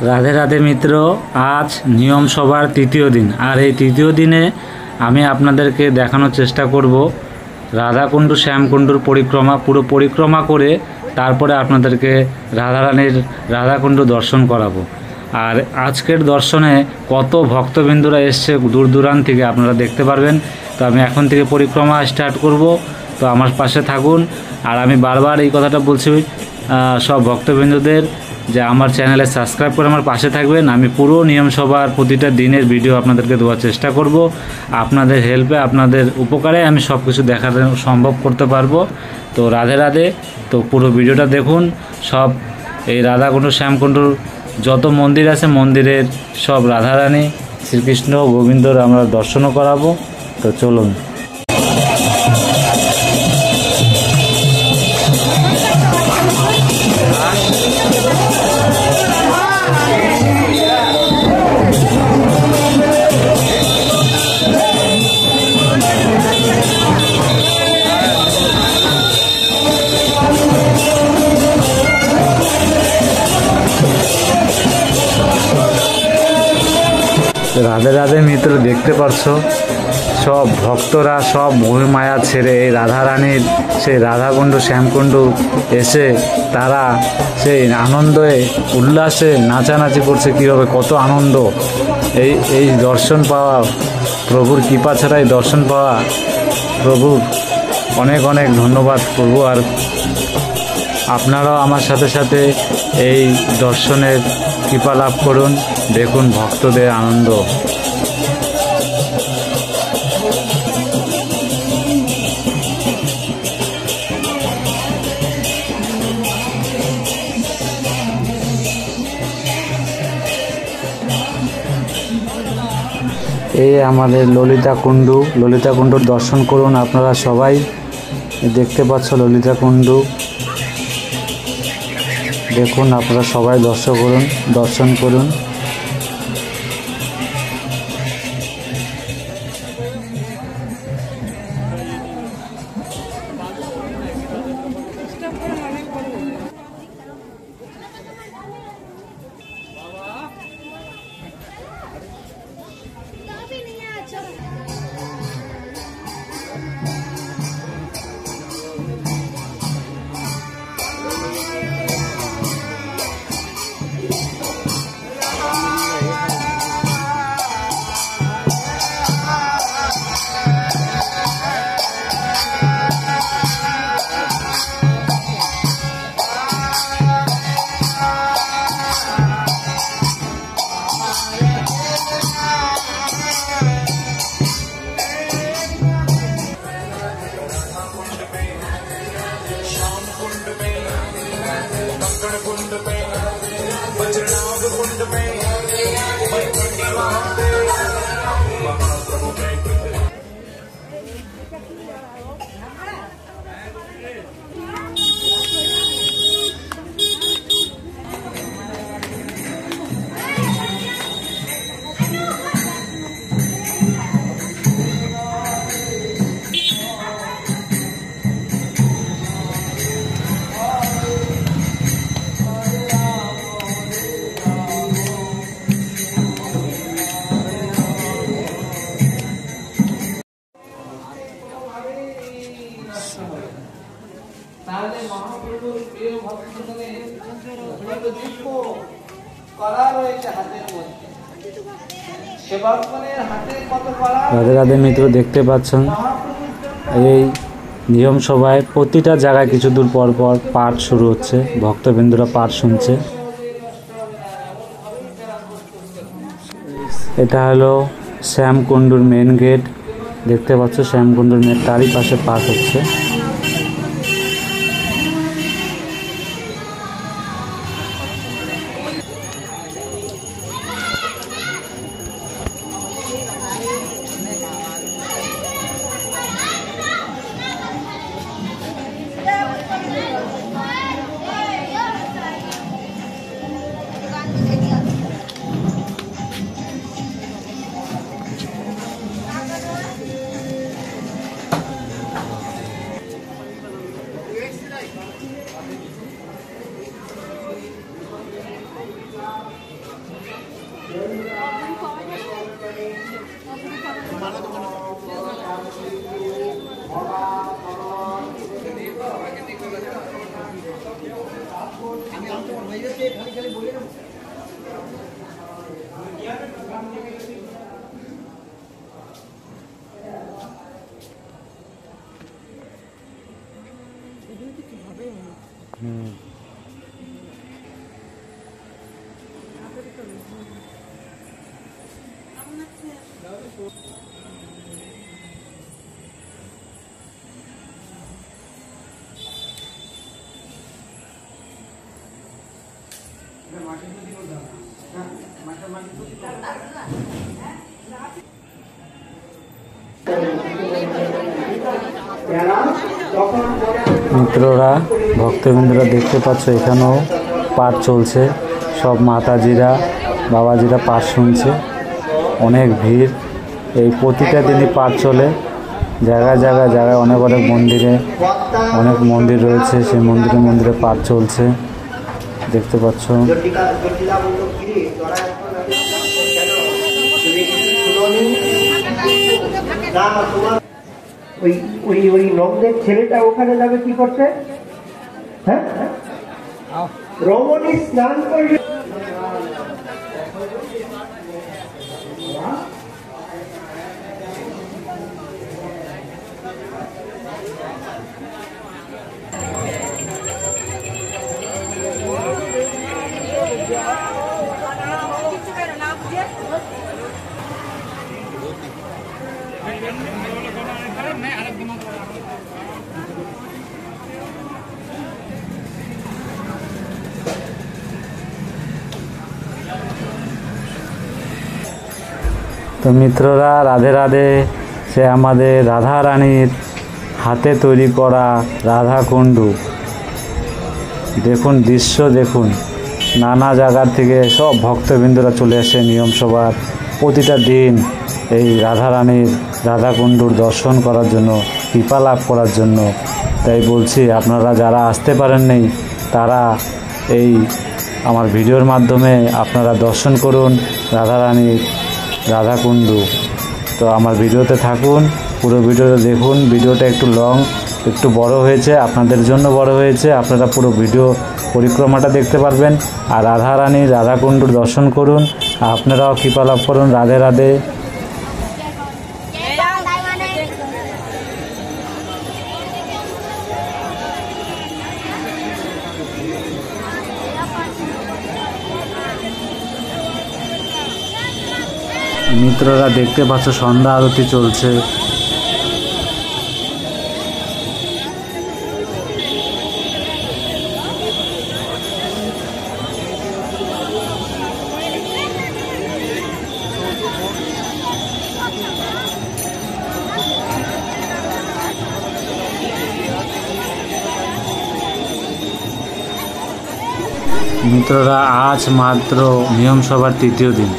রাধে রাধে মিত্র, আজ নিয়ম সভার তৃতীয় দিন। আর এই তৃতীয় দিনে আমি আপনাদেরকে দেখানোর চেষ্টা করব রাধাকুণ্ড শ্যামকুণ্ডুর পরিক্রমা, পুরো পরিক্রমা করে তারপরে আপনাদেরকে রাধাকুণ্ড দর্শন করাবো। আর আজকের দর্শনে কত ভক্তবৃন্দরা এসছে দূর দূরান্ত থেকে, আপনারা দেখতে পারবেন। তো আমি এখন থেকে পরিক্রমা স্টার্ট করব, তো আমার পাশে থাকুন। আর আমি বারবার এই কথাটা বলছি সব ভক্তবৃন্দদের যে আমার চ্যানেলে সাবস্ক্রাইব করে আমার পাশে থাকবেন। আমি পুরো নিয়ম সভার প্রতিটা দিনের ভিডিও আপনাদেরকে দেওয়ার চেষ্টা করব। আপনাদের হেল্পে, আপনাদের উপকারে আমি সব কিছু দেখাতে সম্ভব করতে পারবো। তো রাধে রাধে। তো পুরো ভিডিওটা দেখুন। সব এই রাধাকুণ্ড শ্যামকুণ্ডুর যত মন্দির আছে, মন্দিরের সব রাধারানী শ্রীকৃষ্ণ গোবিন্দর আমরা দর্শনও করাবো। তো চলুন। রাধে রাধে মিত্র, দেখতে পাচ্ছ সব ভক্তরা সব মোহমায়া ছেড়ে এই রাধারানীর সেই রাধাকুণ্ড শ্যামকুণ্ড এসে তারা সেই আনন্দে উল্লাসে নাচানাচি করছে। কীভাবে কত আনন্দ! এই দর্শন পাওয়া, প্রভুর কৃপা ছাড়াই দর্শন পাওয়া, প্রভুর অনেক অনেক ধন্যবাদ প্রভু। আর আপনারাও আমার সাথে সাথে এই দর্শনের কৃপা লাভ করুন। দেখুন ভক্তদের আনন্দ। এই আমাদের ললিতাকুণ্ডুর দর্শন করুন। আপনারা সবাই দেখতে পাচ্ছ ললিতাকুণ্ড, দেখুন আপনারা সবাই দর্শন করুন। তাহলে মহাপ্রভুর প্রিয় ভক্তগণের দিব্য কলা রয়েছে হাতের মধ্যে। সেবকগণের হাতে কত কলা। রাধে রাধে মিত্র, দেখতে পাচ্ছেন এই নিয়ম সভায় প্রতিটা জায়গায় কিছু দূর পর পর পাঠ শুরু হচ্ছে, ভক্তবৃন্দরা পাঠ শুনছে। এটা হলো শ্যামকুণ্ডুর মেন গেট, দেখতে পাচ্ছ শ্যামকুণ্ডুর মেন, তারই পাশে পাঠ হচ্ছে। মিত্ররা, ভক্তবৃন্দরা দেখতে পাচ্ছ এখানেও পাঠ চলছে। সব মাতাজিরা বাবাজিরা পাঠ শুনছে, অনেক ভিড়। এই প্রতিটা দিনই পাঠ চলে, জায়গায় জায়গায় জায়গায় অনেক অনেক মন্দিরে, অনেক মন্দির রয়েছে, সেই মন্দিরে মন্দিরে পাঠ চলছে দেখতে পাচ্ছ। ওই নন্দের ছেলেটা ওখানে যাবে কি করতে? হ্যাঁ, রমণী স্নান করবে। তো মিত্ররা, রাধে রাধে। সে আমাদের রাধা রানীর হাতে তৈরি করা রাধা কুণ্ডু। দেখুন দৃশ্য, দেখুন নানা জায়গার থেকে সব ভক্তবৃন্দরা চলে আসে নিয়ম সভার প্রতিটা দিন এই রাধা রানীর রাধা কুণ্ডুর দর্শন করার জন্য, কৃপা লাভ করার জন্য। তাই বলছি, আপনারা যারা আসতে পারেননি তারা এই আমার ভিডিওর মাধ্যমে আপনারা দর্শন করুন রাধা রানীর রাধা কুণ্ডু। তো আমার ভিডিওতে থাকুন, পুরো ভিডিওটা দেখুন। ভিডিওটা একটু লং, একটু বড় হয়েছে, আপনাদের জন্য বড় হয়েছে। আপনারা পুরো ভিডিও পরিক্রমাটা দেখতে পারবেন আর রাধা রানীর রাধা কুণ্ডুর দর্শন করুন। আপনারাও কৃপা লাভ করুন। রাধে রাধে। মিত্ররা দেখতে পাচ্ছ সন্ধ্যা আরতি চলছে। মিত্ররা, আজ মাত্র নিয়ম সভার তৃতীয় দিন।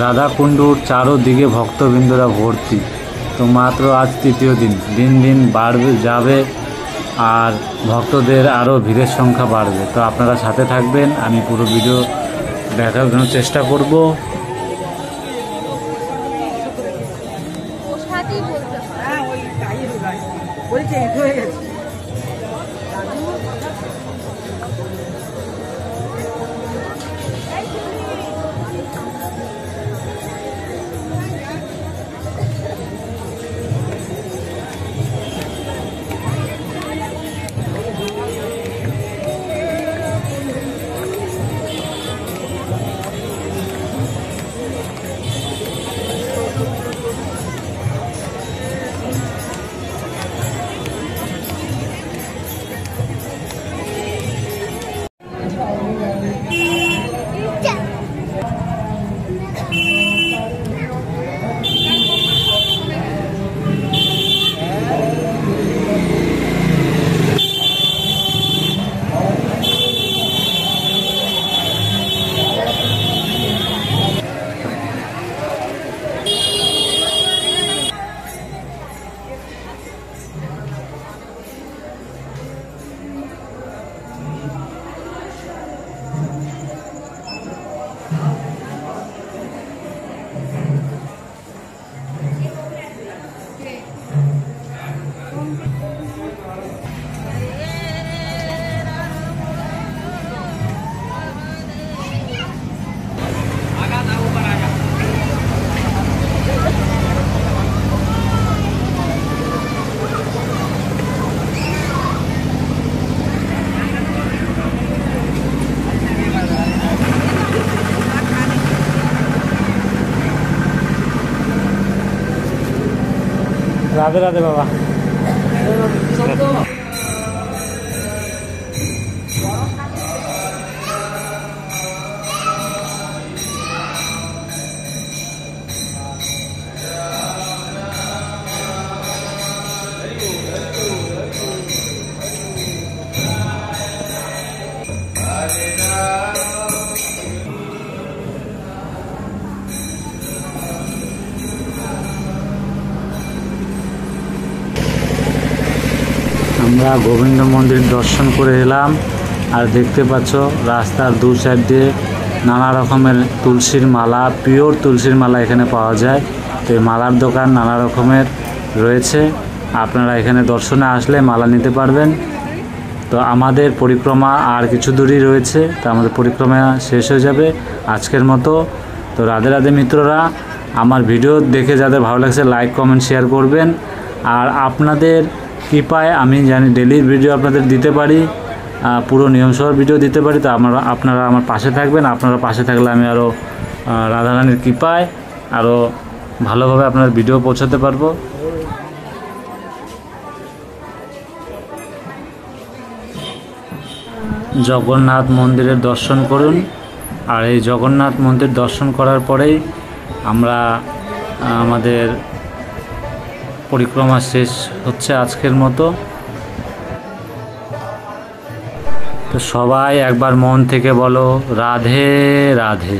রাধা কুণ্ডুর চারোদিকে ভক্তবৃন্দরা ভর্তি। তো মাত্র আজ তৃতীয় দিন, দিন দিন বাড়বে যাবে আর ভক্তদের আরও ভিড়ের সংখ্যা বাড়বে। তো আপনারা সাথে থাকবেন, আমি পুরো ভিডিও দেখানোর চেষ্টা করব। রাধে রাধে বাবা। আমরা গোবিন্দ মন্দির দর্শন করে এলাম। আর দেখতে পাচ্ছ রাস্তার দু সাইড দিয়ে নানা রকমের তুলসীর মালা, পিওর তুলসীর মালা এখানে পাওয়া যায়। তো এই মালার দোকান নানা রকমের রয়েছে, আপনারা এখানে দর্শনে আসলে মালা নিতে পারবেন। তো আমাদের পরিক্রমা আর কিছু দূরই রয়েছে, তো আমাদের পরিক্রমা শেষ হয়ে যাবে আজকের মতো। তো রাধে রাধে মিত্ররা, আমার ভিডিও দেখে যাদের ভালো লাগছে লাইক কমেন্ট শেয়ার করবেন। আর আপনাদের কৃপায় আমি জানি ডেলির ভিডিও আপনাদের দিতে পারি, পুরো নিয়মসভার ভিডিও দিতে পারি। তো আপনারা আমার পাশে থাকবেন। আপনারা পাশে থাকলে আমি আরও রাধারানীর কৃপায় আরও ভালোভাবে আপনার ভিডিও পৌঁছাতে পারবো। জগন্নাথ মন্দিরের দর্শন করুন। আর এই জগন্নাথ মন্দির দর্শন করার পরেই আমরা আমাদের পরিক্রমা শেষ হচ্ছে আজকের মতো। তো সবাই একবার মন থেকে বলো রাধে রাধে।